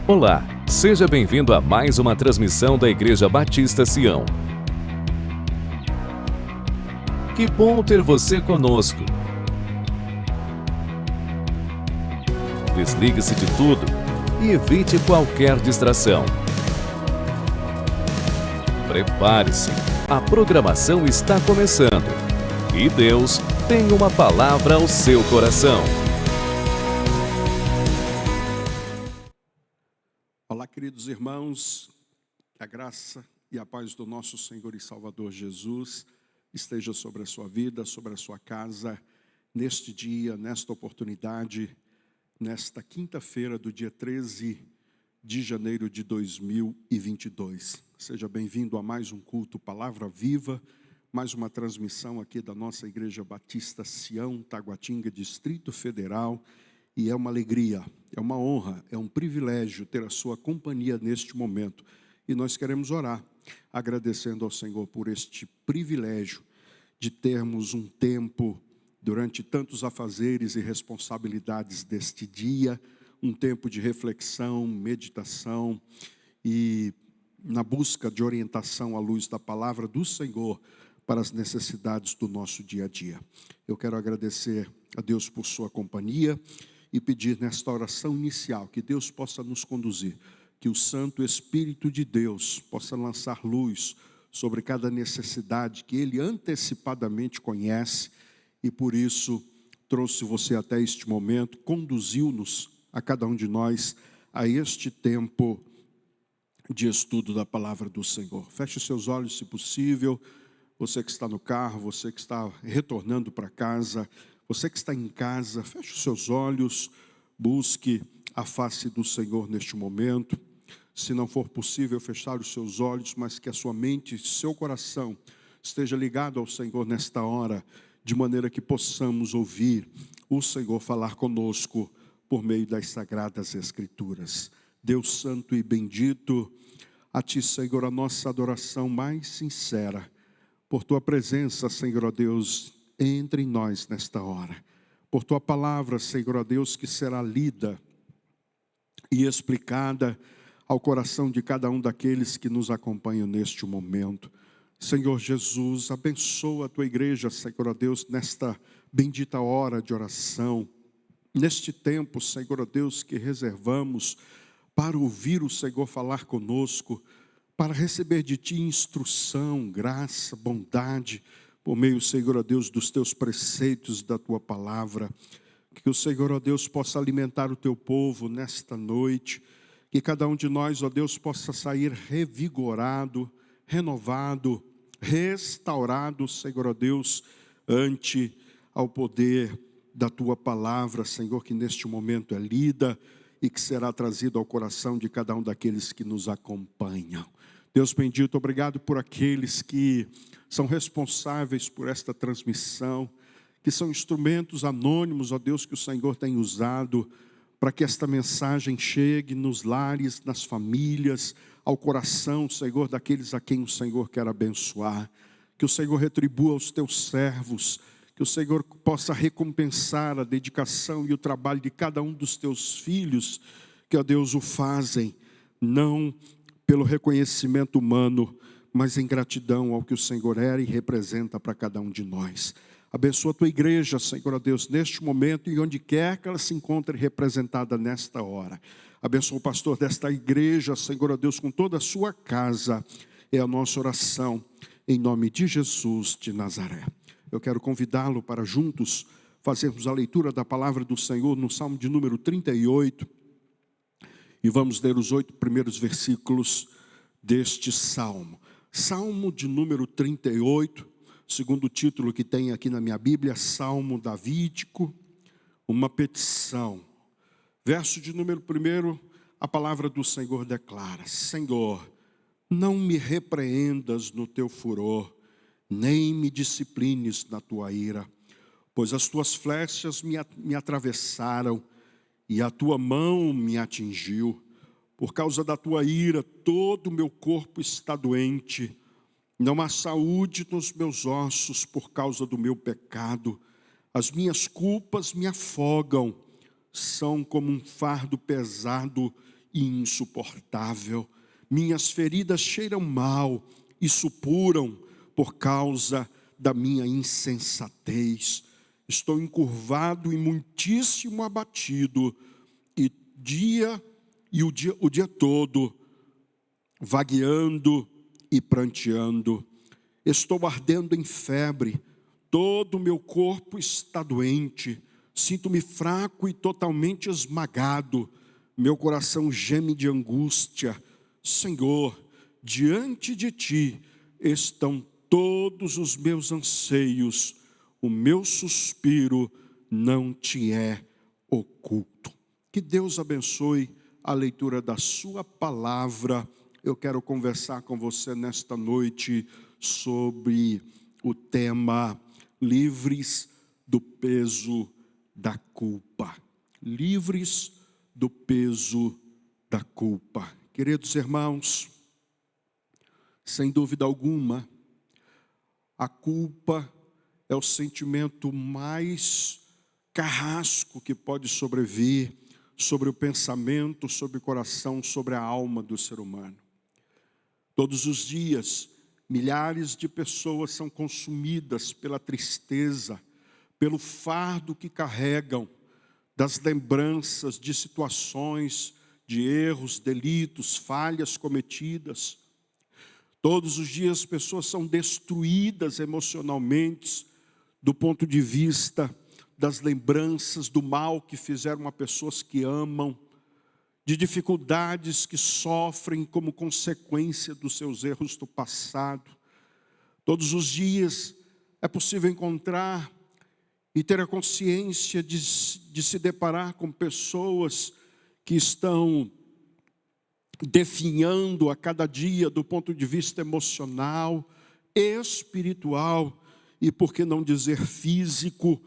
Olá, seja bem-vindo a mais uma transmissão da Igreja Batista Sião. Que bom ter você conosco. Desligue-se de tudo e evite qualquer distração. Prepare-se, a programação está começando e Deus tem uma palavra ao seu coração. Olá, queridos irmãos, que a graça e a paz do nosso Senhor e Salvador Jesus esteja sobre a sua vida, sobre a sua casa, neste dia, nesta oportunidade, nesta quinta-feira do dia 13 de janeiro de 2022. Seja bem-vindo a mais um culto Palavra Viva, mais uma transmissão aqui da nossa Igreja Batista Sião, Taguatinga, Distrito Federal. E é uma alegria, é uma honra, é um privilégio ter a sua companhia neste momento. E nós queremos orar, agradecendo ao Senhor por este privilégio de termos um tempo, durante tantos afazeres e responsabilidades deste dia, um tempo de reflexão, meditação e na busca de orientação à luz da palavra do Senhor para as necessidades do nosso dia a dia. Eu quero agradecer a Deus por sua companhia e pedir nesta oração inicial que Deus possa nos conduzir, que o Santo Espírito de Deus possa lançar luz sobre cada necessidade que Ele antecipadamente conhece e por isso trouxe você até este momento, conduziu-nos a cada um de nós a este tempo de estudo da palavra do Senhor. Feche seus olhos se possível, você que está no carro, você que está retornando para casa, você que está em casa, feche os seus olhos, busque a face do Senhor neste momento. Se não for possível fechar os seus olhos, mas que a sua mente e seu coração esteja ligado ao Senhor nesta hora, de maneira que possamos ouvir o Senhor falar conosco por meio das Sagradas Escrituras. Deus Santo e bendito, a Ti, Senhor, a nossa adoração mais sincera, por Tua presença, Senhor, ó Deus, entre em nós nesta hora, por Tua palavra, Senhor, ó Deus, que será lida e explicada ao coração de cada um daqueles que nos acompanham neste momento. Senhor Jesus, abençoa a Tua igreja, Senhor, ó Deus, nesta bendita hora de oração, neste tempo, Senhor, ó Deus, que reservamos para ouvir o Senhor falar conosco, para receber de Ti instrução, graça, bondade, por meio, Senhor, ó Deus, dos Teus preceitos, da Tua palavra. Que o Senhor, ó Deus, possa alimentar o Teu povo nesta noite. Que cada um de nós, ó Deus, possa sair revigorado, renovado, restaurado, Senhor, ó Deus, ante ao poder da Tua palavra, Senhor, que neste momento é lida e que será trazida ao coração de cada um daqueles que nos acompanham. Deus bendito, obrigado por aqueles que são responsáveis por esta transmissão, que são instrumentos anônimos, ó Deus, que o Senhor tem usado para que esta mensagem chegue nos lares, nas famílias, ao coração, Senhor, daqueles a quem o Senhor quer abençoar. Que o Senhor retribua aos Teus servos, que o Senhor possa recompensar a dedicação e o trabalho de cada um dos Teus filhos, que, ó Deus, o fazem, não pelo reconhecimento humano, mas em gratidão ao que o Senhor é e representa para cada um de nós. Abençoa a Tua igreja, Senhor, ó Deus, neste momento e onde quer que ela se encontre representada nesta hora. Abençoa o pastor desta igreja, Senhor, ó Deus, com toda a sua casa. É a nossa oração, em nome de Jesus de Nazaré. Eu quero convidá-lo para juntos fazermos a leitura da palavra do Senhor no Salmo de número 38. E vamos ler os 8 primeiros versículos deste Salmo. Salmo de número 38, segundo o título que tem aqui na minha Bíblia, Salmo Davídico, uma petição. Verso de número 1, a palavra do Senhor declara: Senhor, não me repreendas no Teu furor, nem me disciplines na Tua ira, pois as Tuas flechas me atravessaram e a Tua mão me atingiu. Por causa da Tua ira, todo o meu corpo está doente. Não há saúde nos meus ossos por causa do meu pecado. As minhas culpas me afogam, são como um fardo pesado e insuportável. Minhas feridas cheiram mal e supuram por causa da minha insensatez. Estou encurvado e muitíssimo abatido, e o dia todo vagueando e pranteando. Estou ardendo em febre, todo o meu corpo está doente, sinto-me fraco e totalmente esmagado, meu coração geme de angústia. Senhor, diante de Ti estão todos os meus anseios, o meu suspiro não Te é oculto. Que Deus abençoe a leitura da sua palavra. Eu quero conversar com você nesta noite sobre o tema livres do peso da culpa. Livres do peso da culpa. Queridos irmãos, sem dúvida alguma, a culpa é o sentimento mais carrasco que pode sobrevir sobre o pensamento, sobre o coração, sobre a alma do ser humano. Todos os dias, milhares de pessoas são consumidas pela tristeza, pelo fardo que carregam, das lembranças de situações, de erros, delitos, falhas cometidas. Todos os dias as pessoas são destruídas emocionalmente, do ponto de vista das lembranças do mal que fizeram a pessoas que amam, de dificuldades que sofrem como consequência dos seus erros do passado. Todos os dias é possível encontrar e ter a consciência de se deparar com pessoas que estão definhando a cada dia do ponto de vista emocional, espiritual e, por que não dizer, físico,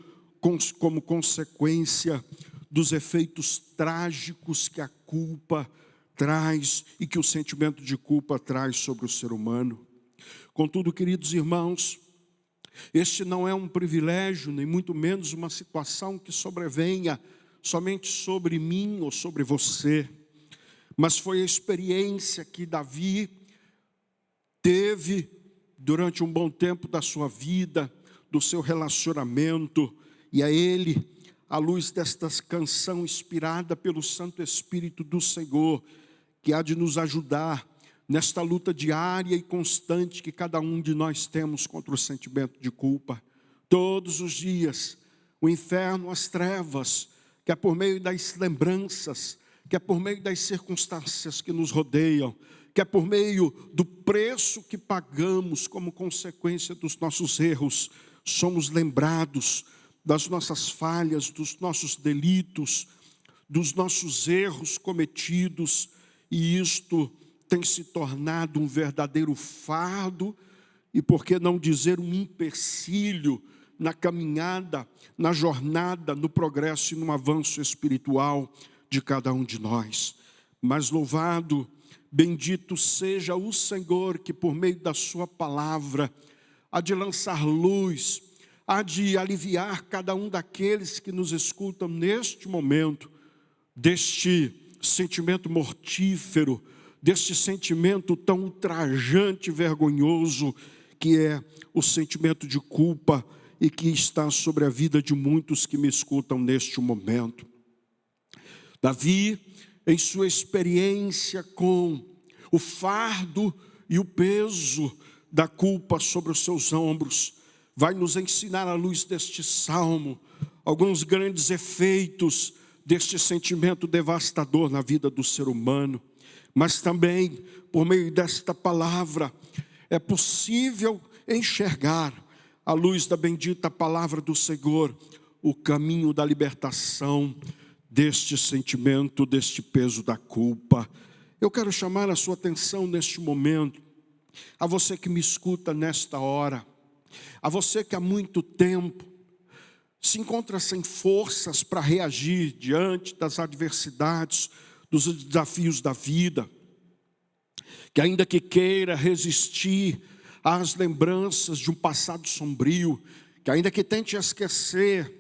como consequência dos efeitos trágicos que a culpa traz e que o sentimento de culpa traz sobre o ser humano. Contudo, queridos irmãos, este não é um privilégio, nem muito menos uma situação que sobrevenha somente sobre mim ou sobre você, mas foi a experiência que Davi teve durante um bom tempo da sua vida, do seu relacionamento, e a ele, à luz desta canção inspirada pelo Santo Espírito do Senhor, que há de nos ajudar nesta luta diária e constante que cada um de nós temos contra o sentimento de culpa. Todos os dias, o inferno, as trevas, que é por meio das lembranças, que é por meio das circunstâncias que nos rodeiam, que é por meio do preço que pagamos como consequência dos nossos erros, somos lembrados das nossas falhas, dos nossos delitos, dos nossos erros cometidos, e isto tem se tornado um verdadeiro fardo, e por que não dizer um empecilho na caminhada, na jornada, no progresso e no avanço espiritual de cada um de nós. Mas louvado, bendito seja o Senhor, que por meio da sua palavra há de lançar luz, há de aliviar cada um daqueles que nos escutam neste momento, deste sentimento mortífero, deste sentimento tão ultrajante e vergonhoso, que é o sentimento de culpa e que está sobre a vida de muitos que me escutam neste momento. Davi, em sua experiência com o fardo e o peso da culpa sobre os seus ombros, vai nos ensinar à luz deste salmo alguns grandes efeitos deste sentimento devastador na vida do ser humano. Mas também, por meio desta palavra, é possível enxergar, à luz da bendita palavra do Senhor, o caminho da libertação deste sentimento, deste peso da culpa. Eu quero chamar a sua atenção neste momento, a você que me escuta nesta hora, a você que há muito tempo se encontra sem forças para reagir diante das adversidades, dos desafios da vida, que ainda que queira resistir às lembranças de um passado sombrio, que ainda que tente esquecer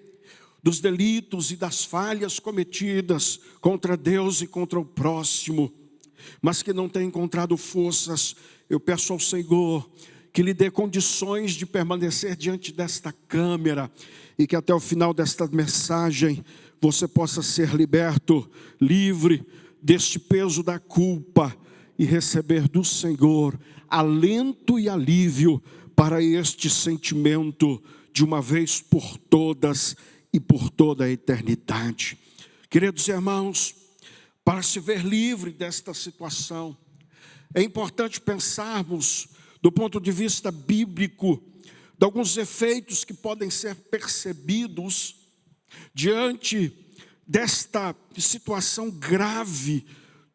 dos delitos e das falhas cometidas contra Deus e contra o próximo, mas que não tem encontrado forças, eu peço ao Senhor que lhe dê condições de permanecer diante desta câmera e que até o final desta mensagem você possa ser liberto, livre deste peso da culpa e receber do Senhor alento e alívio para este sentimento de uma vez por todas e por toda a eternidade. Queridos irmãos, para se ver livre desta situação, é importante pensarmos do ponto de vista bíblico de alguns efeitos que podem ser percebidos diante desta situação grave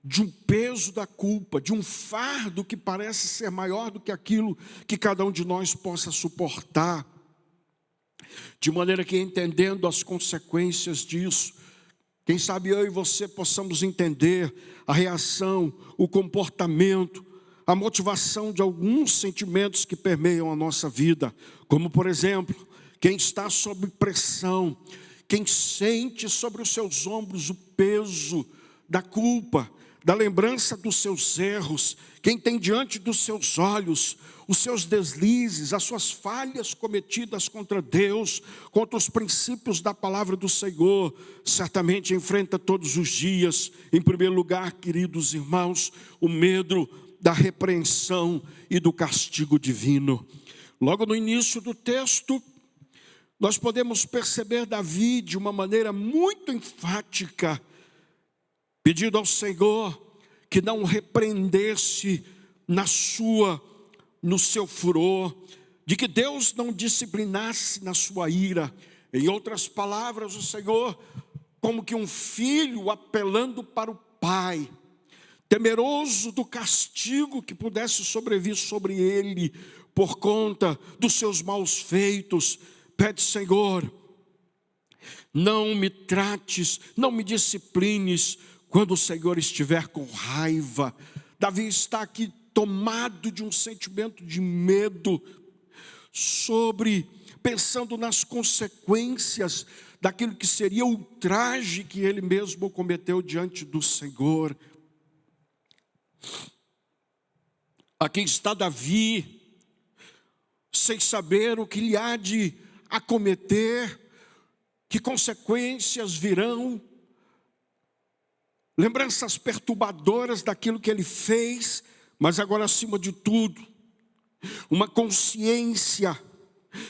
de um peso da culpa, de um fardo que parece ser maior do que aquilo que cada um de nós possa suportar. De maneira que, entendendo as consequências disso, quem sabe eu e você possamos entender a reação, o comportamento, a motivação de alguns sentimentos que permeiam a nossa vida. Como, por exemplo, quem está sob pressão, quem sente sobre os seus ombros o peso da culpa, da lembrança dos seus erros, quem tem diante dos seus olhos os seus deslizes, as suas falhas cometidas contra Deus, contra os princípios da palavra do Senhor, certamente enfrenta todos os dias, em primeiro lugar, queridos irmãos, o medo da repreensão e do castigo divino. Logo no início do texto, nós podemos perceber Davi de uma maneira muito enfática, pedindo ao Senhor que não o repreendesse no seu furor, de que Deus não disciplinasse na sua ira. Em outras palavras, o Senhor, como que um filho apelando para o pai, temeroso do castigo que pudesse sobrevir sobre ele, por conta dos seus maus feitos, pede: Senhor, não me trates, não me disciplines, quando o Senhor estiver com raiva. Davi está aqui tomado de um sentimento de medo, pensando nas consequências daquilo que seria o ultraje que ele mesmo cometeu diante do Senhor. Aqui está Davi, sem saber o que lhe há de acometer, que consequências virão, lembranças perturbadoras daquilo que ele fez, mas agora, acima de tudo, uma consciência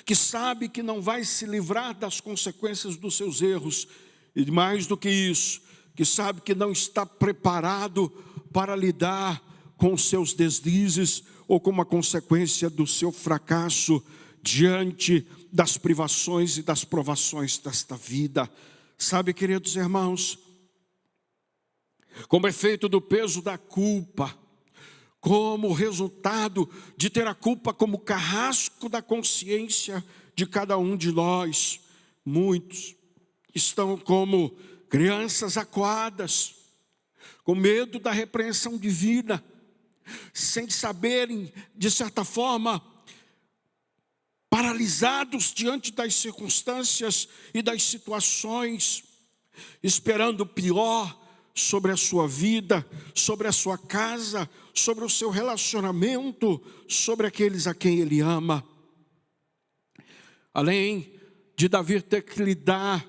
que sabe que não vai se livrar das consequências dos seus erros, e mais do que isso, que sabe que não está preparado para lidar com os seus deslizes ou com uma consequência do seu fracasso diante das privações e das provações desta vida. Sabe, queridos irmãos, como efeito do peso da culpa, como resultado de ter a culpa como carrasco da consciência de cada um de nós, muitos estão como crianças acuadas, com medo da repreensão divina, sem saberem, de certa forma, paralisados diante das circunstâncias e das situações, esperando o pior sobre a sua vida, sobre a sua casa, sobre o seu relacionamento, sobre aqueles a quem ele ama. Além de Davi ter que lidar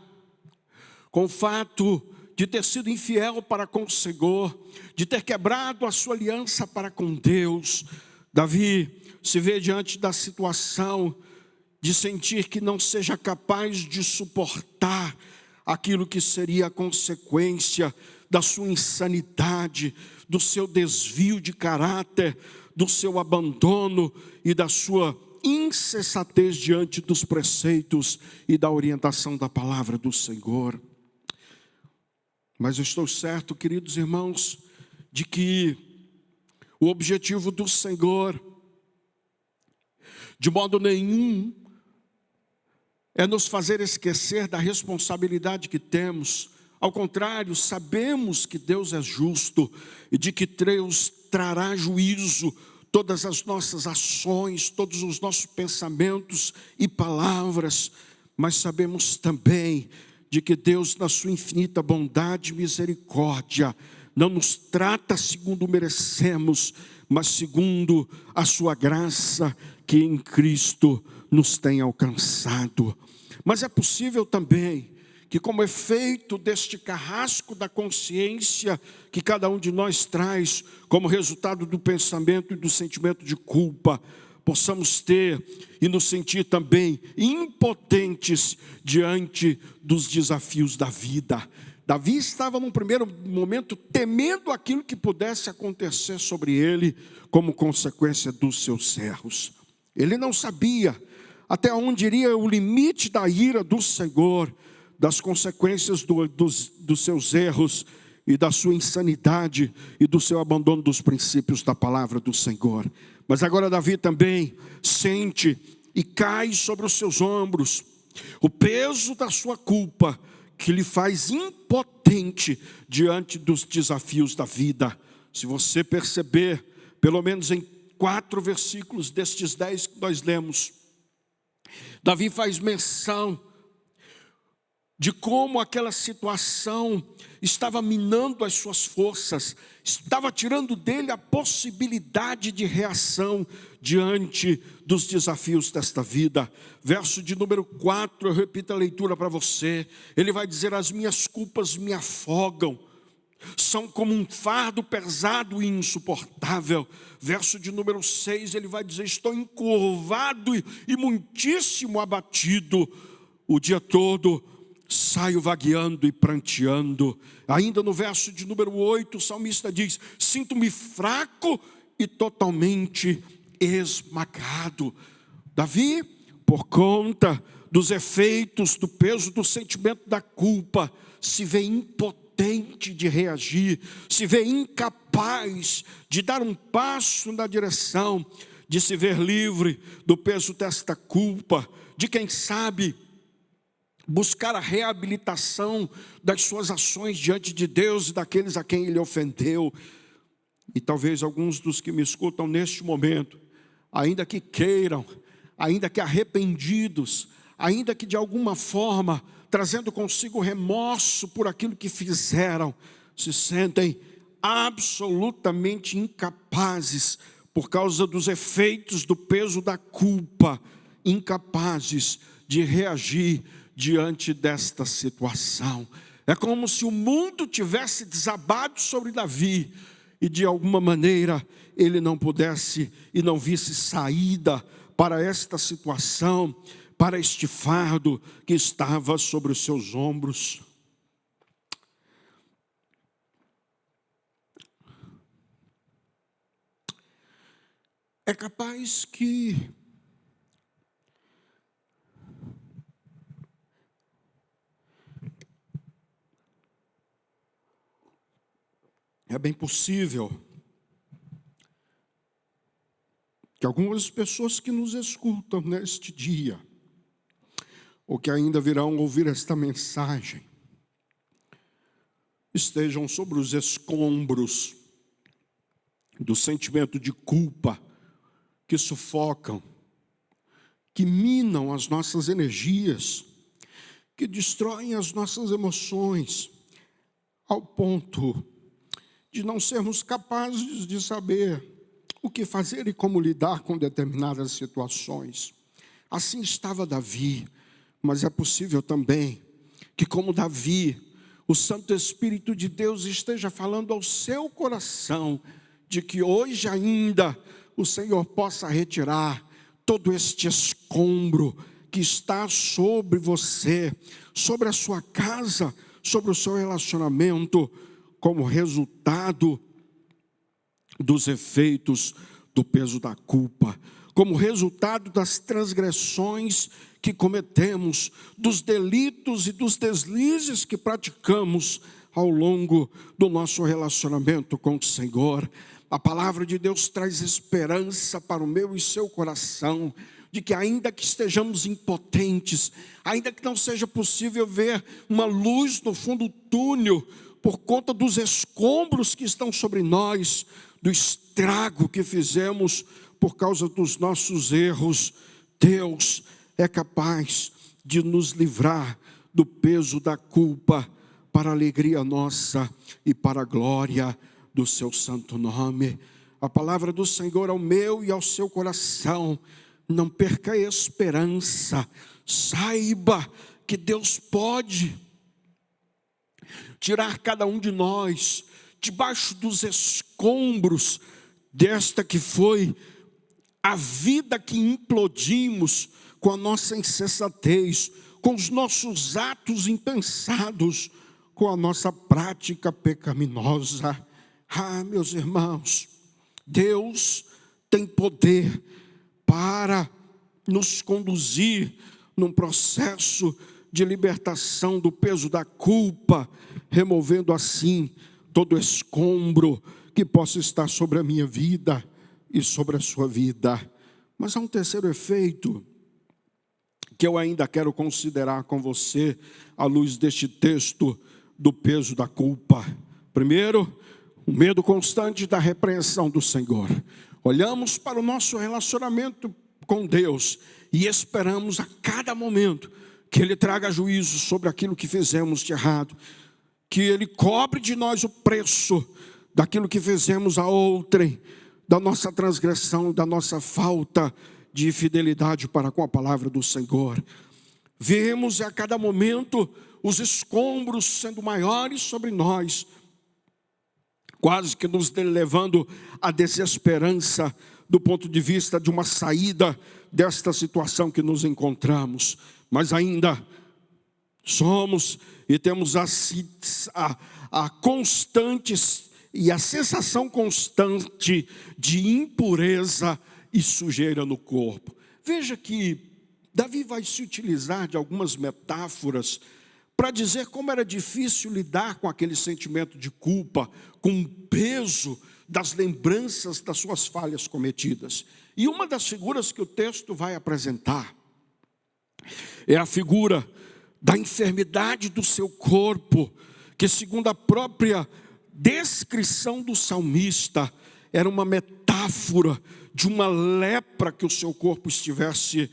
com o fato de ter sido infiel para com o Senhor, de ter quebrado a sua aliança para com Deus, Davi se vê diante da situação de sentir que não seja capaz de suportar aquilo que seria a consequência da sua insanidade, do seu desvio de caráter, do seu abandono e da sua insensatez diante dos preceitos e da orientação da palavra do Senhor. Mas eu estou certo, queridos irmãos, de que o objetivo do Senhor, de modo nenhum, é nos fazer esquecer da responsabilidade que temos. Ao contrário, sabemos que Deus é justo e de que Deus trará juízo todas as nossas ações, todos os nossos pensamentos e palavras, mas sabemos também de que Deus, na sua infinita bondade e misericórdia, não nos trata segundo merecemos, mas segundo a sua graça que em Cristo nos tem alcançado. Mas é possível também que, como efeito deste carrasco da consciência que cada um de nós traz, como resultado do pensamento e do sentimento de culpa, possamos ter e nos sentir também impotentes diante dos desafios da vida. Davi estava num primeiro momento temendo aquilo que pudesse acontecer sobre ele como consequência dos seus erros. Ele não sabia até onde iria o limite da ira do Senhor, das consequências dos seus erros e da sua insanidade e do seu abandono dos princípios da palavra do Senhor. Mas agora Davi também sente e cai sobre os seus ombros o peso da sua culpa, que lhe faz impotente diante dos desafios da vida. Se você perceber, pelo menos em 4 versículos destes 10 que nós lemos, Davi faz menção de como aquela situação estava minando as suas forças, estava tirando dele a possibilidade de reação diante dos desafios desta vida. Verso de número 4, eu repito a leitura para você. Ele vai dizer: as minhas culpas me afogam, são como um fardo pesado e insuportável. Verso de número 6, ele vai dizer: estou encurvado e muitíssimo abatido, o dia todo saio vagueando e pranteando. Ainda no verso de número 8, o salmista diz: sinto-me fraco e totalmente esmagado. Davi, por conta dos efeitos do peso do sentimento da culpa, se vê impotente de reagir, se vê incapaz de dar um passo na direção de se ver livre do peso desta culpa, de quem sabe buscar a reabilitação das suas ações diante de Deus e daqueles a quem ele ofendeu. E talvez alguns dos que me escutam neste momento, ainda que queiram, ainda que arrependidos, ainda que de alguma forma trazendo consigo remorso por aquilo que fizeram, se sentem absolutamente incapazes por causa dos efeitos do peso da culpa, incapazes de reagir diante desta situação. É como se o mundo tivesse desabado sobre Davi e de alguma maneira ele não pudesse e não visse saída para esta situação, para este fardo que estava sobre os seus ombros. É capaz que é bem possível que algumas pessoas que nos escutam neste dia, ou que ainda virão ouvir esta mensagem, estejam sobre os escombros do sentimento de culpa que sufocam, que minam as nossas energias, que destroem as nossas emoções, ao ponto de não sermos capazes de saber o que fazer e como lidar com determinadas situações. Assim estava Davi, mas é possível também que, como Davi, o Santo Espírito de Deus esteja falando ao seu coração, de que hoje ainda o Senhor possa retirar todo este escombro que está sobre você, sobre a sua casa, sobre o seu relacionamento, como resultado dos efeitos do peso da culpa, como resultado das transgressões que cometemos, dos delitos e dos deslizes que praticamos ao longo do nosso relacionamento com o Senhor. A palavra de Deus traz esperança para o meu e seu coração, de que ainda que estejamos impotentes, ainda que não seja possível ver uma luz no fundo do túnel, por conta dos escombros que estão sobre nós, do estrago que fizemos por causa dos nossos erros, Deus é capaz de nos livrar do peso da culpa, para a alegria nossa e para a glória do seu santo nome. A palavra do Senhor ao meu e ao seu coração: não perca a esperança, saiba que Deus pode tirar cada um de nós debaixo dos escombros desta que foi a vida que implodimos com a nossa insensatez, com os nossos atos impensados, com a nossa prática pecaminosa. Meus irmãos, Deus tem poder para nos conduzir num processo de libertação do peso da culpa, removendo assim todo escombro que possa estar sobre a minha vida e sobre a sua vida. Mas há um terceiro efeito que eu ainda quero considerar com você à luz deste texto do peso da culpa. Primeiro, o medo constante da repreensão do Senhor. Olhamos para o nosso relacionamento com Deus e esperamos a cada momento que Ele traga juízo sobre aquilo que fizemos de errado, que Ele cobre de nós o preço daquilo que fizemos a outrem, da nossa transgressão, da nossa falta de fidelidade para com a palavra do Senhor. Vemos a cada momento os escombros sendo maiores sobre nós, quase que nos levando à desesperança do ponto de vista de uma saída desta situação que nos encontramos. Mas ainda somos e temos a constante e a sensação constante de impureza e sujeira no corpo. Veja que Davi vai se utilizar de algumas metáforas para dizer como era difícil lidar com aquele sentimento de culpa, com o peso das lembranças das suas falhas cometidas. E uma das figuras que o texto vai apresentar é a figura da enfermidade do seu corpo, que segundo a própria descrição do salmista, era uma metáfora de uma lepra que o seu corpo estivesse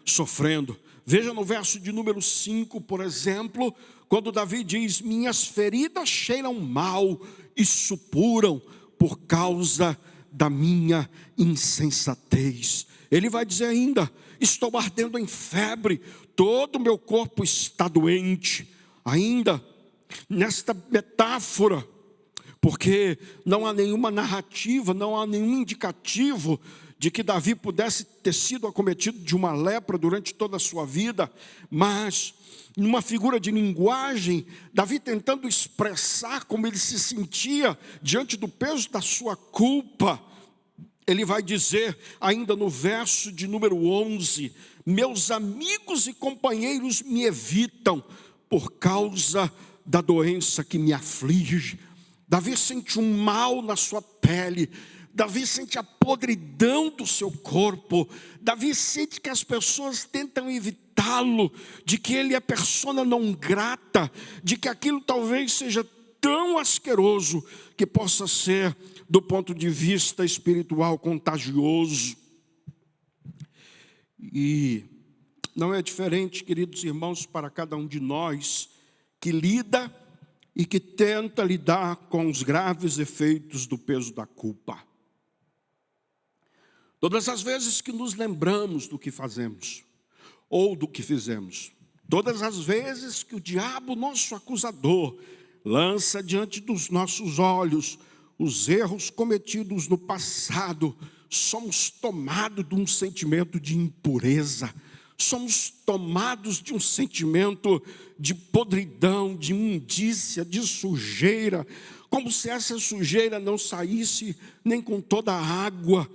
sofrendo. Veja no verso de número 5, por exemplo, quando Davi diz: minhas feridas cheiram mal e supuram por causa da minha insensatez. Ele vai dizer ainda: estou ardendo em febre, todo o meu corpo está doente. Ainda nesta metáfora, porque não há nenhuma narrativa, não há nenhum indicativo de que Davi pudesse ter sido acometido de uma lepra durante toda a sua vida, mas numa figura de linguagem, Davi tentando expressar como ele se sentia diante do peso da sua culpa. Ele vai dizer ainda no verso de número 11: meus amigos e companheiros me evitam por causa da doença que me aflige. Davi sente um mal na sua pele, Davi sente a podridão do seu corpo, Davi sente que as pessoas tentam evitá-lo, de que ele é persona não grata, de que aquilo talvez seja tão asqueroso que possa ser, do ponto de vista espiritual, contagioso. E não é diferente, queridos irmãos, para cada um de nós que lida e que tenta lidar com os graves efeitos do peso da culpa. Todas as vezes que nos lembramos do que fazemos ou do que fizemos, todas as vezes que o diabo, nosso acusador, lança diante dos nossos olhos os erros cometidos no passado, somos tomados de um sentimento de impureza, somos tomados de um sentimento de podridão, de imundícia, de sujeira, como se essa sujeira não saísse nem com toda a água,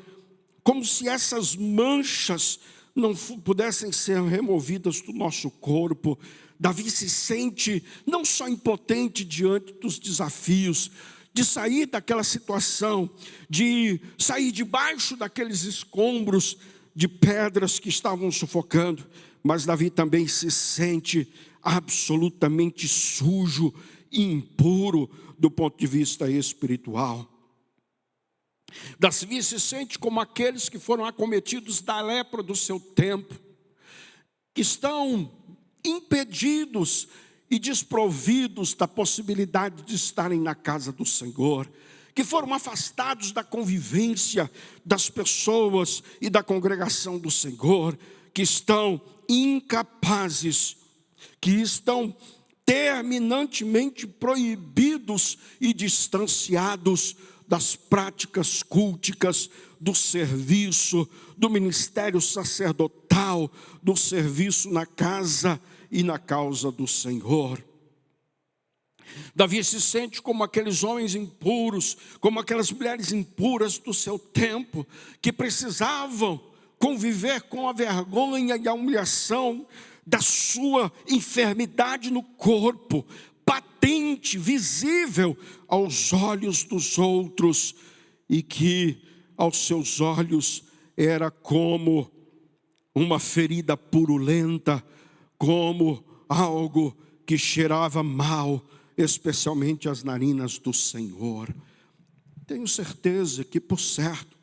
como se essas manchas não pudessem ser removidas do nosso corpo. Davi se sente não só impotente diante dos desafios, de sair daquela situação, de sair debaixo daqueles escombros de pedras que estavam sufocando, mas Davi também se sente absolutamente sujo e impuro do ponto de vista espiritual. Davi se sente como aqueles que foram acometidos da lepra do seu tempo, que estão impedidos e desprovidos da possibilidade de estarem na casa do Senhor, que foram afastados da convivência das pessoas e da congregação do Senhor, que estão incapazes, que estão terminantemente proibidos e distanciados das práticas culticas, do serviço, do ministério sacerdotal, do serviço na casa e na causa do Senhor. Davi se sente como aqueles homens impuros, como aquelas mulheres impuras do seu tempo, que precisavam conviver com a vergonha e a humilhação da sua enfermidade no corpo, patente, visível aos olhos dos outros, e que aos seus olhos era como uma ferida purulenta, como algo que cheirava mal, especialmente as narinas do Senhor. Tenho certeza que, por certo,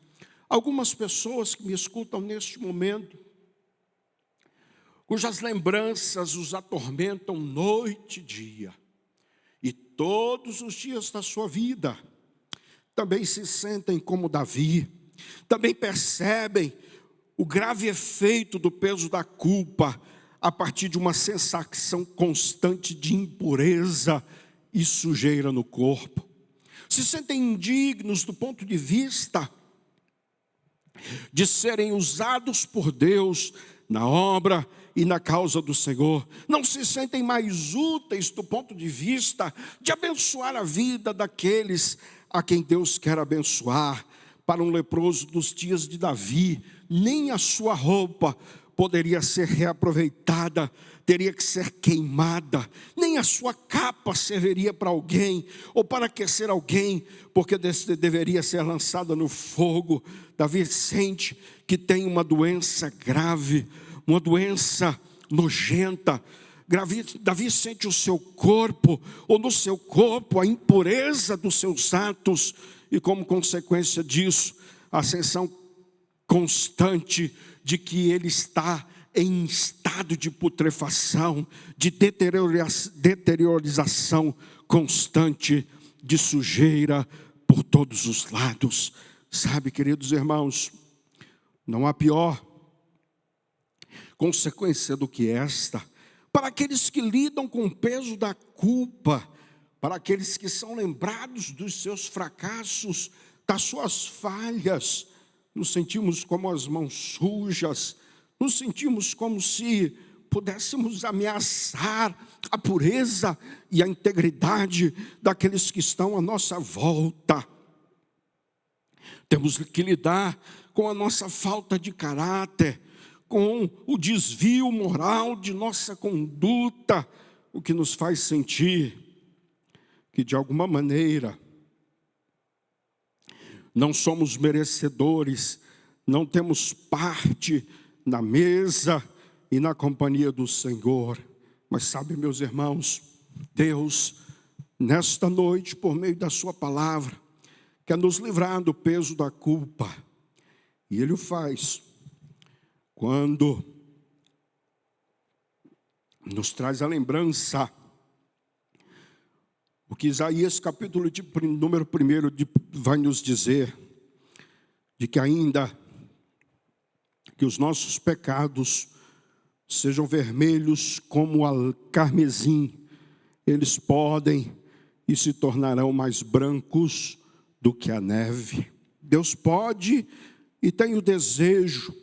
algumas pessoas que me escutam neste momento, cujas lembranças os atormentam noite e dia, e todos os dias da sua vida, também se sentem como Davi, também percebem o grave efeito do peso da culpa, a partir de uma sensação constante de impureza e sujeira no corpo. Se sentem indignos do ponto de vista de serem usados por Deus na obra e na causa do Senhor. Não se sentem mais úteis do ponto de vista de abençoar a vida daqueles a quem Deus quer abençoar. Para um leproso dos dias de Davi, nem a sua roupa poderia ser reaproveitada, teria que ser queimada, nem a sua capa serviria para alguém, ou para aquecer alguém, porque deveria ser lançada no fogo. Davi sente que tem uma doença grave, uma doença nojenta. Davi sente o seu corpo, ou no seu corpo, a impureza dos seus atos, e como consequência disso, a sensação constante de que ele está em estado de putrefação, de deteriorização constante, de sujeira por todos os lados. Sabe, queridos irmãos, não há pior consequência do que esta, para aqueles que lidam com o peso da culpa, para aqueles que são lembrados dos seus fracassos, das suas falhas. Nos sentimos como as mãos sujas, nos sentimos como se pudéssemos ameaçar a pureza e a integridade daqueles que estão à nossa volta. Temos que lidar com a nossa falta de caráter, com o desvio moral de nossa conduta, o que nos faz sentir que de alguma maneira não somos merecedores, não temos parte na mesa e na companhia do Senhor. Mas sabe, meus irmãos, Deus, nesta noite, por meio da sua palavra, quer nos livrar do peso da culpa. E Ele o faz quando nos traz a lembrança o que Isaías capítulo número 1 vai nos dizer, de que ainda que os nossos pecados sejam vermelhos como a carmesim, eles podem e se tornarão mais brancos do que a neve. Deus pode e tem o desejo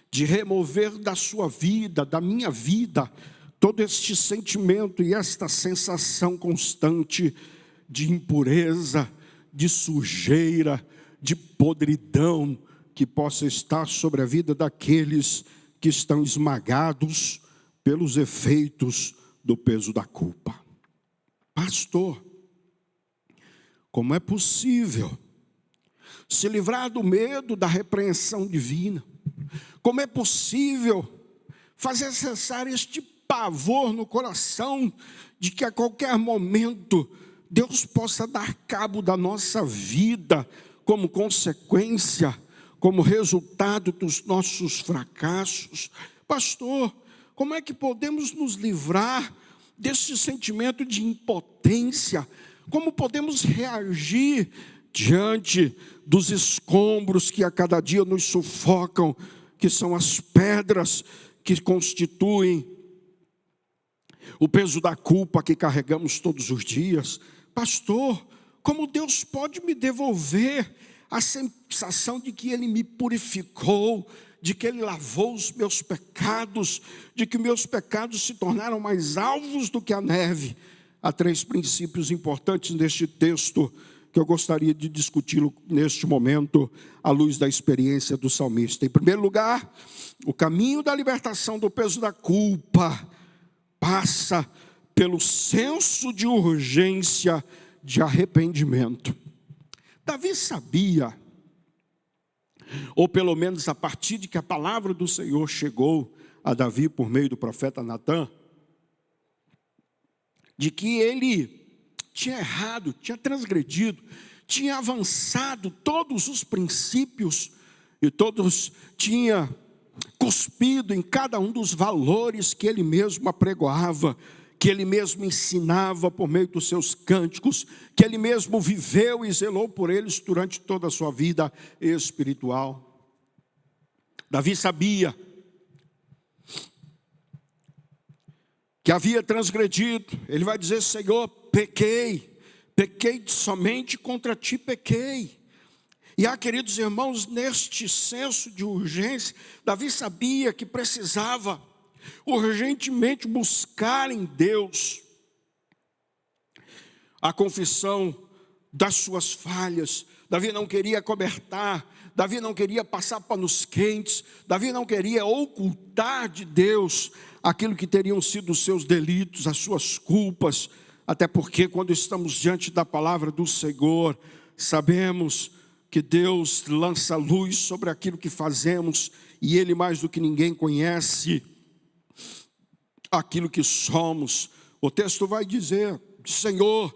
de remover da sua vida, da minha vida, todo este sentimento e esta sensação constante de impureza, de sujeira, de podridão que possa estar sobre a vida daqueles que estão esmagados pelos efeitos do peso da culpa. Pastor, como é possível se livrar do medo da repreensão divina? Como é possível fazer cessar este pavor no coração de que a qualquer momento Deus possa dar cabo da nossa vida como consequência, como resultado dos nossos fracassos? Pastor, como é que podemos nos livrar desse sentimento de impotência? Como podemos reagir diante dos escombros que a cada dia nos sufocam, que são as pedras que constituem o peso da culpa que carregamos todos os dias? Pastor, como Deus pode me devolver a sensação de que Ele me purificou, de que Ele lavou os meus pecados, de que meus pecados se tornaram mais alvos do que a neve? Há 3 princípios importantes neste texto que eu gostaria de discuti-lo neste momento, à luz da experiência do salmista. Em primeiro lugar, o caminho da libertação do peso da culpa passa pelo senso de urgência de arrependimento. Davi sabia, ou pelo menos a partir de que a palavra do Senhor chegou a Davi por meio do profeta Natã, de que ele tinha errado, tinha transgredido, tinha avançado todos os princípios e tinha cuspido em cada um dos valores que ele mesmo apregoava, que ele mesmo ensinava por meio dos seus cânticos, que ele mesmo viveu e zelou por eles durante toda a sua vida espiritual. Davi sabia que havia transgredido. Ele vai dizer: Senhor, pequei somente contra ti, pequei. E queridos irmãos, neste senso de urgência, Davi sabia que precisava urgentemente buscar em Deus a confissão das suas falhas. Davi não queria acobertar, Davi não queria passar panos quentes, Davi não queria ocultar de Deus aquilo que teriam sido os seus delitos, as suas culpas, até porque quando estamos diante da palavra do Senhor, sabemos que Deus lança luz sobre aquilo que fazemos, e Ele mais do que ninguém conhece aquilo que somos. O texto vai dizer: Senhor,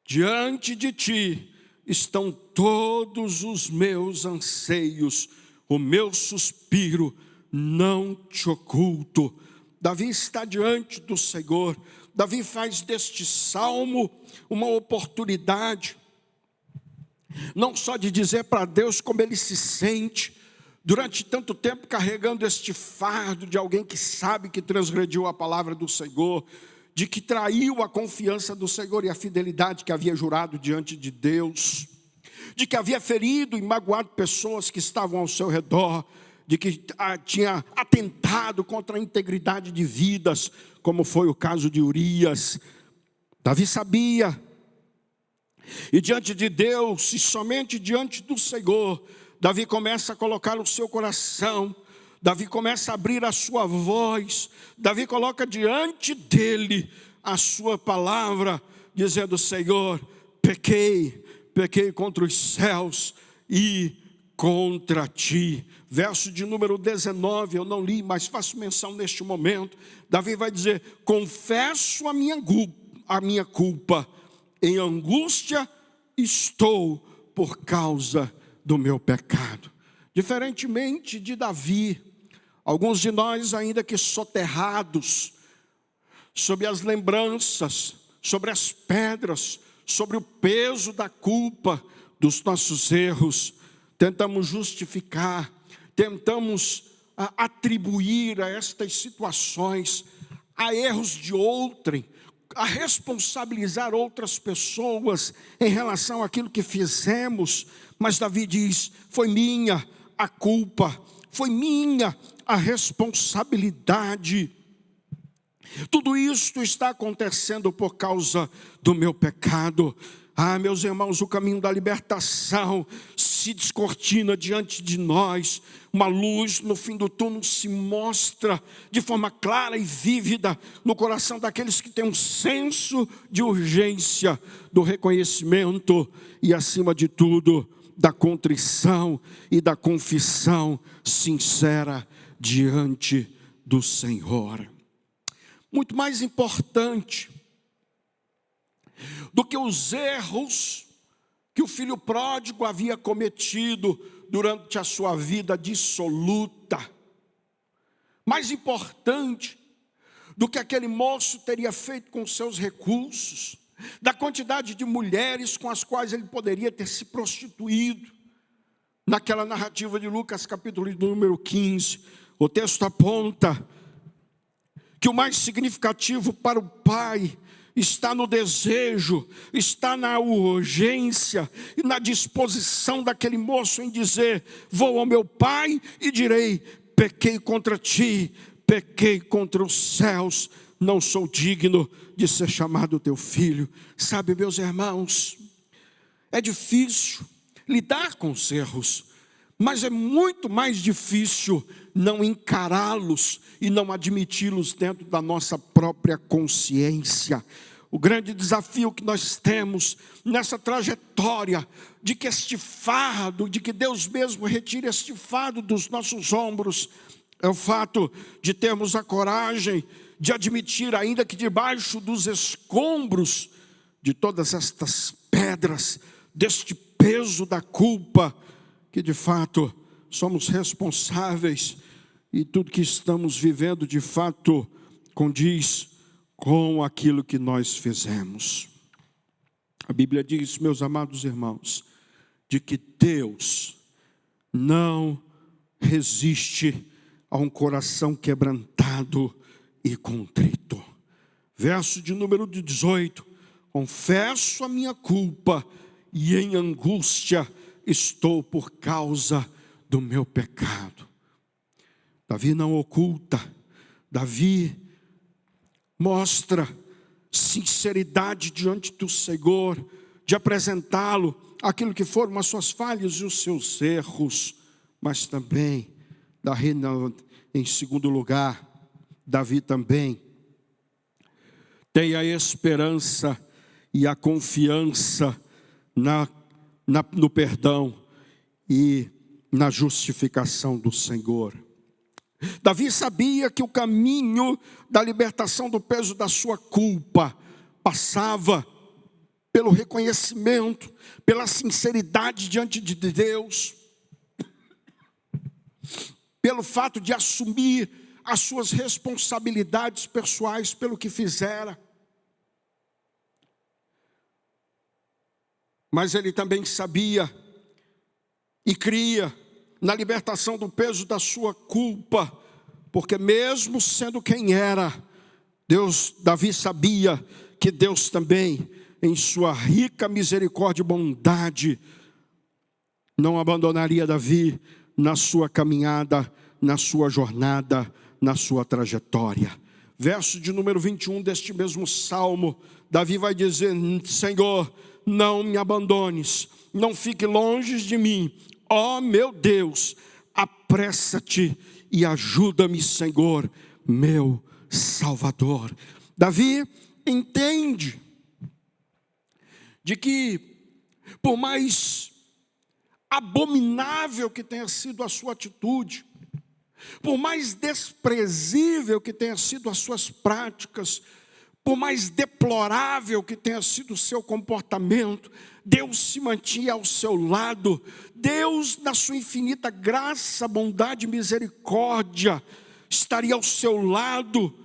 diante de Ti estão todos os meus anseios, o meu suspiro não te oculto. Davi está diante do Senhor. Davi faz deste salmo uma oportunidade, não só de dizer para Deus como ele se sente, durante tanto tempo carregando este fardo de alguém que sabe que transgrediu a palavra do Senhor, de que traiu a confiança do Senhor e a fidelidade que havia jurado diante de Deus, de que havia ferido e magoado pessoas que estavam ao seu redor, de que tinha atentado contra a integridade de vidas, como foi o caso de Urias. Davi sabia, e diante de Deus, e somente diante do Senhor, Davi começa a colocar o seu coração, Davi começa a abrir a sua voz, Davi coloca diante dele a sua palavra, dizendo: Senhor, pequei contra os céus e contra ti. Verso de número 19, eu não li, mas faço menção neste momento. Davi vai dizer: confesso a minha culpa, em angústia estou por causa do meu pecado. Diferentemente de Davi, alguns de nós, ainda que soterrados sobre as lembranças, sobre as pedras, sobre o peso da culpa dos nossos erros, tentamos justificar, tentamos atribuir a estas situações, a erros de outrem, a responsabilizar outras pessoas em relação àquilo que fizemos. Mas Davi diz: foi minha a culpa, foi minha a responsabilidade. Tudo isto está acontecendo por causa do meu pecado. Meus irmãos, o caminho da libertação se descortina diante de nós. Uma luz no fim do túnel se mostra de forma clara e vívida no coração daqueles que têm um senso de urgência, do reconhecimento e, acima de tudo, da contrição e da confissão sincera diante do Senhor. Muito mais importante do que os erros que o filho pródigo havia cometido durante a sua vida dissoluta, mais importante do que aquele moço teria feito com seus recursos, da quantidade de mulheres com as quais ele poderia ter se prostituído. Naquela narrativa de Lucas, capítulo número 15, o texto aponta que o mais significativo para o pai está no desejo, está na urgência e na disposição daquele moço em dizer: vou ao meu pai e direi, pequei contra ti, pequei contra os céus, não sou digno de ser chamado teu filho. Sabe, meus irmãos, é difícil lidar com os erros, mas é muito mais difícil não encará-los e não admiti-los dentro da nossa própria consciência. O grande desafio que nós temos nessa trajetória de que este fardo, de que Deus mesmo retire este fardo dos nossos ombros, é o fato de termos a coragem de admitir, ainda que debaixo dos escombros de todas estas pedras, deste peso da culpa, que de fato somos responsáveis e tudo que estamos vivendo de fato condiz com aquilo que nós fizemos. A Bíblia diz, meus amados irmãos, de que Deus não resiste a um coração quebrantado e contrito. Verso de número 18: confesso a minha culpa e em angústia estou por causa do meu pecado. Davi não oculta, Davi mostra sinceridade diante do Senhor, de apresentá-lo aquilo que foram as suas falhas e os seus erros, mas também, em segundo lugar, Davi também tem a esperança e a confiança no perdão e na justificação do Senhor. Davi sabia que o caminho da libertação do peso da sua culpa passava pelo reconhecimento, pela sinceridade diante de Deus, pelo fato de assumir as suas responsabilidades pessoais pelo que fizera. Mas ele também sabia e cria na libertação do peso da sua culpa, porque mesmo sendo quem era, Davi sabia que Deus também, em sua rica misericórdia e bondade, não abandonaria Davi na sua caminhada, na sua jornada, na sua trajetória. Verso de número 21 deste mesmo salmo, Davi vai dizer: Senhor, não me abandones, não fique longe de mim. Ó meu Deus, apressa-te e ajuda-me, Senhor, meu Salvador. Davi entende de que, por mais abominável que tenha sido a sua atitude, por mais desprezível que tenha sido as suas práticas, por mais deplorável que tenha sido o seu comportamento, Deus se mantinha ao seu lado. Deus, na sua infinita graça, bondade e misericórdia, estaria ao seu lado.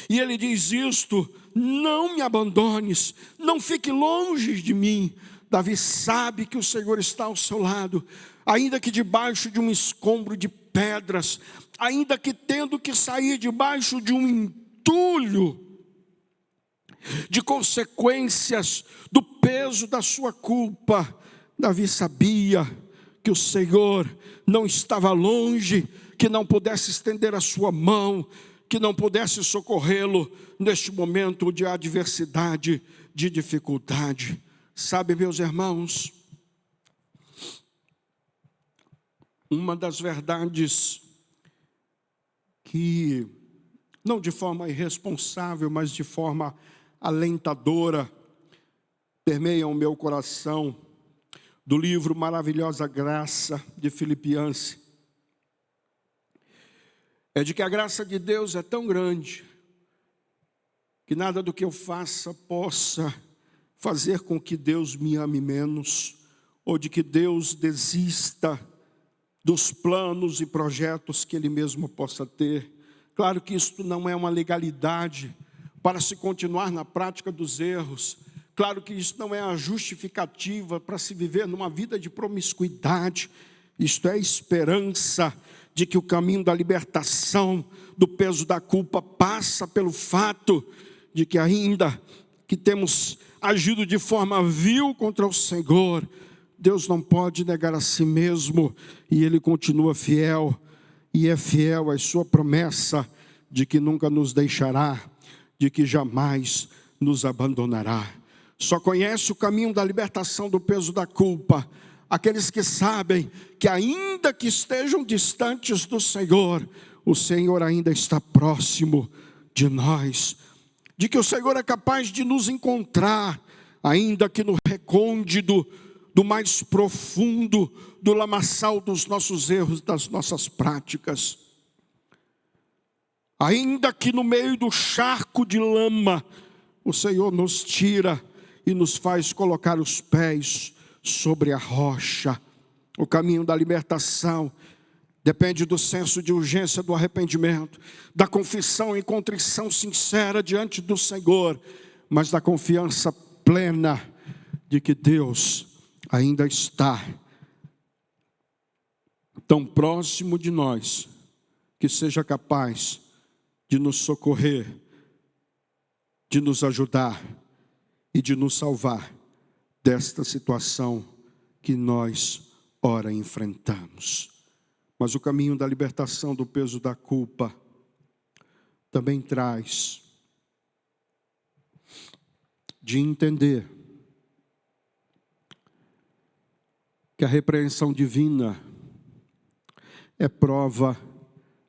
E ele diz isto: não me abandones, não fique longe de mim. Davi sabe que o Senhor está ao seu lado, ainda que debaixo de um escombro de pedras, ainda que tendo que sair debaixo de um entulho de consequências do peso da sua culpa, Davi sabia que o Senhor não estava longe, que não pudesse estender a sua mão, que não pudesse socorrê-lo neste momento de adversidade, de dificuldade. Sabe, meus irmãos, uma das verdades que, não de forma irresponsável, mas de forma alentadora, permeia o meu coração, do livro Maravilhosa Graça, de Filipenses, é de que a graça de Deus é tão grande, que nada do que eu faça possa fazer com que Deus me ame menos, ou de que Deus desista dos planos e projetos que Ele mesmo possa ter. Claro que isto não é uma legalidade para se continuar na prática dos erros. Claro que isso não é a justificativa para se viver numa vida de promiscuidade. Isto é esperança de que o caminho da libertação do peso da culpa passa pelo fato de que ainda que temos agido de forma vil contra o Senhor, Deus não pode negar a si mesmo e Ele continua fiel. E é fiel à sua promessa de que nunca nos deixará, de que jamais nos abandonará. Só conhece o caminho da libertação do peso da culpa aqueles que sabem que ainda que estejam distantes do Senhor, o Senhor ainda está próximo de nós, de que o Senhor é capaz de nos encontrar, ainda que no recôndito do mais profundo, do lamaçal dos nossos erros, das nossas práticas. Ainda que no meio do charco de lama, o Senhor nos tira e nos faz colocar os pés sobre a rocha. O caminho da libertação depende do senso de urgência do arrependimento, da confissão e contrição sincera diante do Senhor, mas da confiança plena de que Deus ainda está tão próximo de nós, que seja capaz de nos socorrer, de nos ajudar e de nos salvar desta situação que nós ora enfrentamos. Mas o caminho da libertação do peso da culpa também traz de entender que a repreensão divina é prova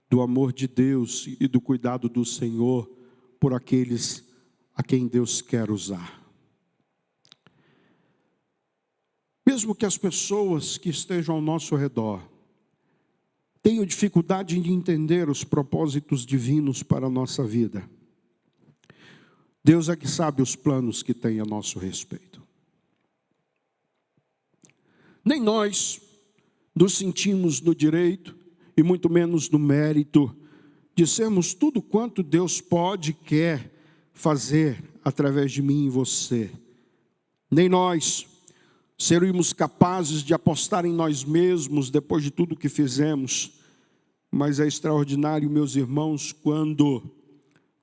do amor de Deus e do cuidado do Senhor por aqueles a quem Deus quer usar. Mesmo que as pessoas que estejam ao nosso redor tenham dificuldade de entender os propósitos divinos para a nossa vida, Deus é que sabe os planos que tem a nosso respeito. Nem nós nos sentimos no direito, e muito menos no mérito, de sermos tudo quanto Deus pode e quer fazer através de mim e você. Nem nós seríamos capazes de apostar em nós mesmos depois de tudo que fizemos. Mas é extraordinário, meus irmãos, quando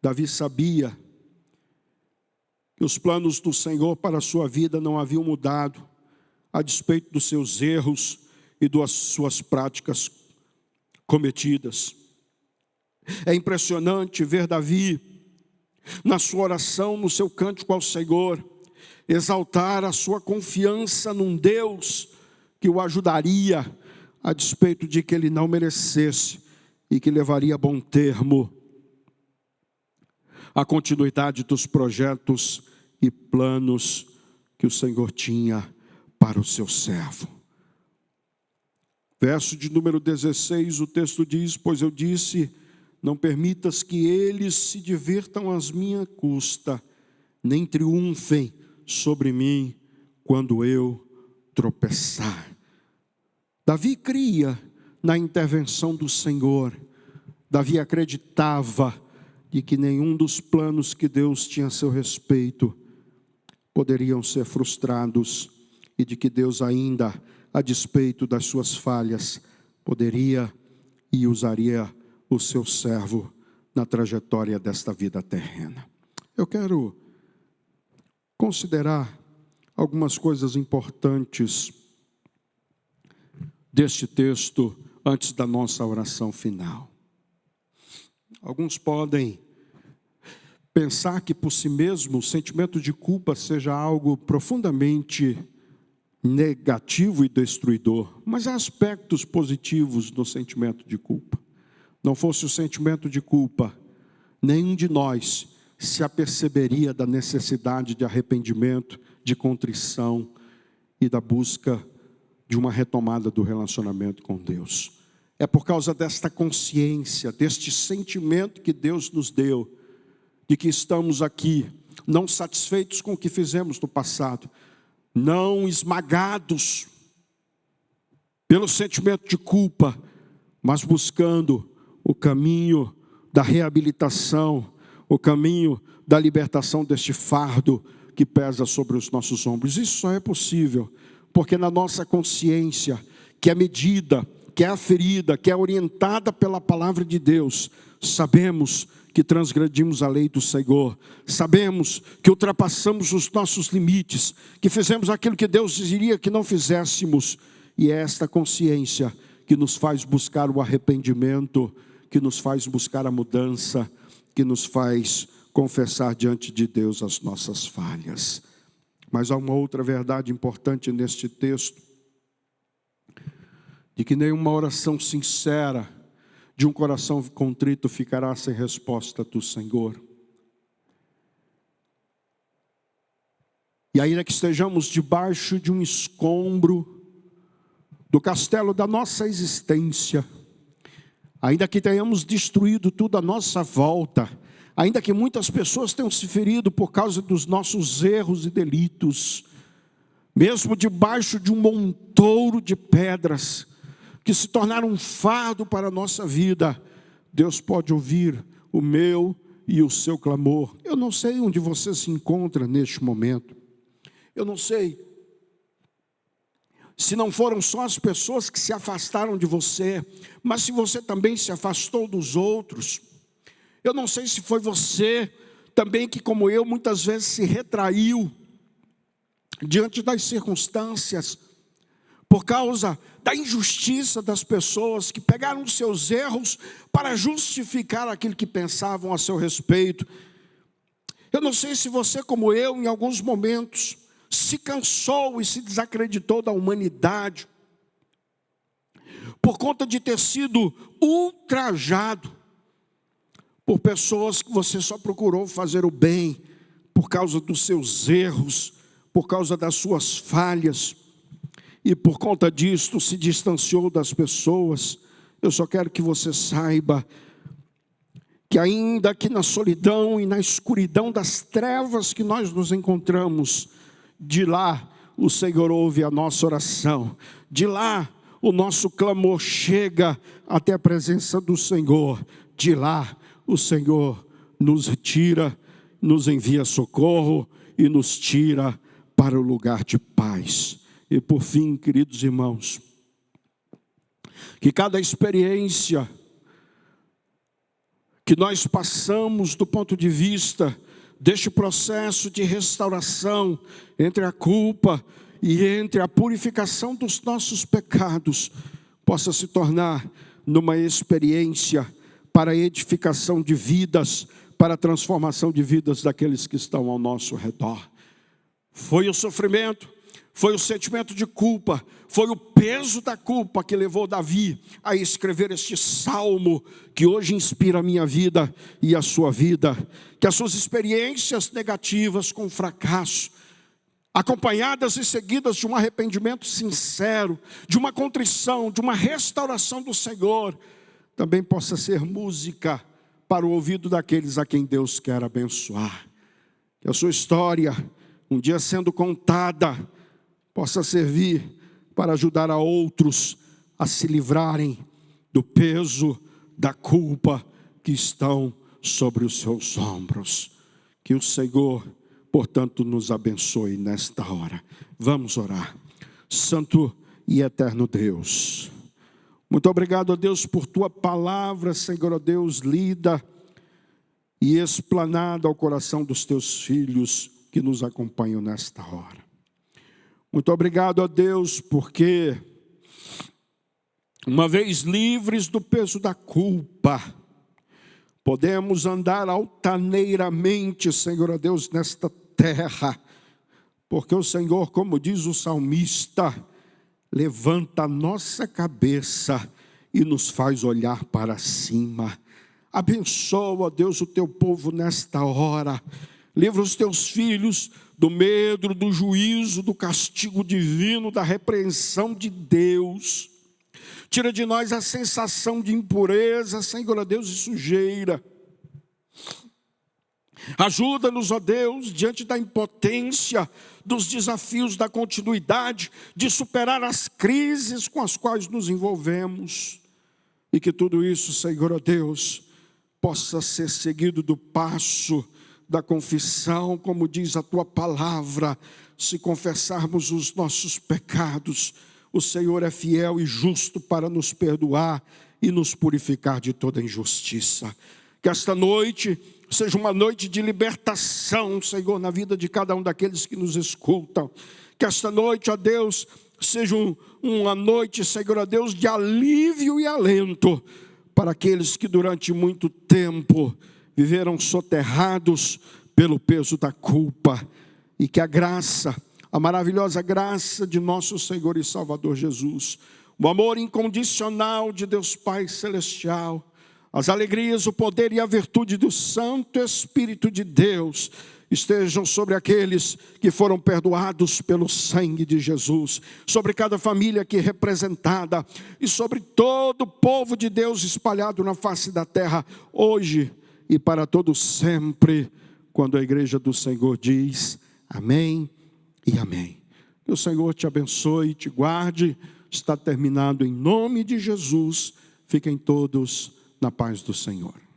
Davi sabia que os planos do Senhor para a sua vida não haviam mudado, a despeito dos seus erros e das suas práticas cometidas. É impressionante ver Davi, na sua oração, no seu cântico ao Senhor, exaltar a sua confiança num Deus que o ajudaria, a despeito de que ele não merecesse, e que levaria a bom termo a continuidade dos projetos e planos que o Senhor tinha para o seu servo. Verso de número 16, o texto diz: pois eu disse, não permitas que eles se divirtam às minha custa, nem triunfem sobre mim quando eu tropeçar. Davi cria na intervenção do Senhor. Davi acreditava de que nenhum dos planos que Deus tinha a seu respeito poderiam ser frustrados, e de que Deus ainda, a despeito das suas falhas, poderia e usaria o seu servo na trajetória desta vida terrena. Eu quero considerar algumas coisas importantes deste texto antes da nossa oração final. Alguns podem pensar que por si mesmo o sentimento de culpa seja algo profundamente negativo e destruidor, mas há aspectos positivos no sentimento de culpa. Não fosse o sentimento de culpa, nenhum de nós se aperceberia da necessidade de arrependimento, de contrição e da busca de uma retomada do relacionamento com Deus. É por causa desta consciência, deste sentimento que Deus nos deu, de que estamos aqui, não satisfeitos com o que fizemos no passado, não esmagados pelo sentimento de culpa, mas buscando o caminho da reabilitação, o caminho da libertação deste fardo que pesa sobre os nossos ombros. Isso só é possível porque na nossa consciência, que é medida, que é aferida, que é orientada pela palavra de Deus, sabemos que transgredimos a lei do Senhor, sabemos que ultrapassamos os nossos limites, que fizemos aquilo que Deus diria que não fizéssemos, e é esta consciência que nos faz buscar o arrependimento, que nos faz buscar a mudança, que nos faz confessar diante de Deus as nossas falhas. Mas há uma outra verdade importante neste texto, de que nenhuma oração sincera de um coração contrito ficará sem resposta do Senhor. E ainda que estejamos debaixo de um escombro do castelo da nossa existência, ainda que tenhamos destruído tudo à nossa volta, ainda que muitas pessoas tenham se ferido por causa dos nossos erros e delitos, mesmo debaixo de um montouro de pedras que se tornaram um fardo para a nossa vida, Deus pode ouvir o meu e o seu clamor. Eu não sei onde você se encontra neste momento. Eu não sei se não foram só as pessoas que se afastaram de você, mas se você também se afastou dos outros. Eu não sei se foi você também que, como eu, muitas vezes se retraiu diante das circunstâncias, por causa da injustiça das pessoas que pegaram os seus erros para justificar aquilo que pensavam a seu respeito. Eu não sei se você, como eu, em alguns momentos, se cansou e se desacreditou da humanidade, por conta de ter sido ultrajado por pessoas que você só procurou fazer o bem, por causa dos seus erros, por causa das suas falhas, e por conta disto se distanciou das pessoas. Eu só quero que você saiba que ainda que na solidão e na escuridão das trevas que nós nos encontramos, de lá o Senhor ouve a nossa oração, de lá o nosso clamor chega até a presença do Senhor, de lá o Senhor nos tira, nos envia socorro e nos tira para o lugar de paz. E por fim, queridos irmãos, que cada experiência que nós passamos do ponto de vista deste processo de restauração entre a culpa e entre a purificação dos nossos pecados, possa se tornar numa experiência para a edificação de vidas, para a transformação de vidas daqueles que estão ao nosso redor. Foi o sofrimento, foi o sentimento de culpa, foi o peso da culpa que levou Davi a escrever este salmo que hoje inspira a minha vida e a sua vida. Que as suas experiências negativas com fracasso, acompanhadas e seguidas de um arrependimento sincero, de uma contrição, de uma restauração do Senhor, também possa ser música para o ouvido daqueles a quem Deus quer abençoar. Que a sua história, um dia sendo contada, possa servir para ajudar a outros a se livrarem do peso da culpa que estão sobre os seus ombros. Que o Senhor, portanto, nos abençoe nesta hora. Vamos orar. Santo e eterno Deus, muito obrigado, ó Deus, por Tua palavra, Senhor, ó Deus, lida e explanada ao coração dos Teus filhos que nos acompanham nesta hora. Muito obrigado, ó Deus, porque uma vez livres do peso da culpa, podemos andar altaneiramente, Senhor, ó Deus, nesta terra, porque o Senhor, como diz o salmista, levanta a nossa cabeça e nos faz olhar para cima. Abençoa, ó Deus, o Teu povo nesta hora. Livra os Teus filhos do medo, do juízo, do castigo divino, da repreensão de Deus. Tira de nós a sensação de impureza, Senhor, ó Deus, e sujeira. Ajuda-nos, ó Deus, diante da impotência, dos desafios da continuidade, de superar as crises com as quais nos envolvemos. E que tudo isso, Senhor, ó Deus, possa ser seguido do passo da confissão, como diz a Tua palavra. Se confessarmos os nossos pecados, o Senhor é fiel e justo para nos perdoar e nos purificar de toda injustiça. Que esta noite seja uma noite de libertação, Senhor, na vida de cada um daqueles que nos escutam. Que esta noite, ó Deus, seja uma noite, Senhor, ó Deus, de alívio e alento para aqueles que durante muito tempo viveram soterrados pelo peso da culpa. E que a graça, a maravilhosa graça de nosso Senhor e Salvador Jesus, o amor incondicional de Deus Pai Celestial, as alegrias, o poder e a virtude do Santo Espírito de Deus estejam sobre aqueles que foram perdoados pelo sangue de Jesus, sobre cada família aqui representada e sobre todo o povo de Deus espalhado na face da terra, hoje e para todo sempre, quando a igreja do Senhor diz amém e amém. Que o Senhor te abençoe e te guarde. Está terminado em nome de Jesus. Fiquem todos na paz do Senhor.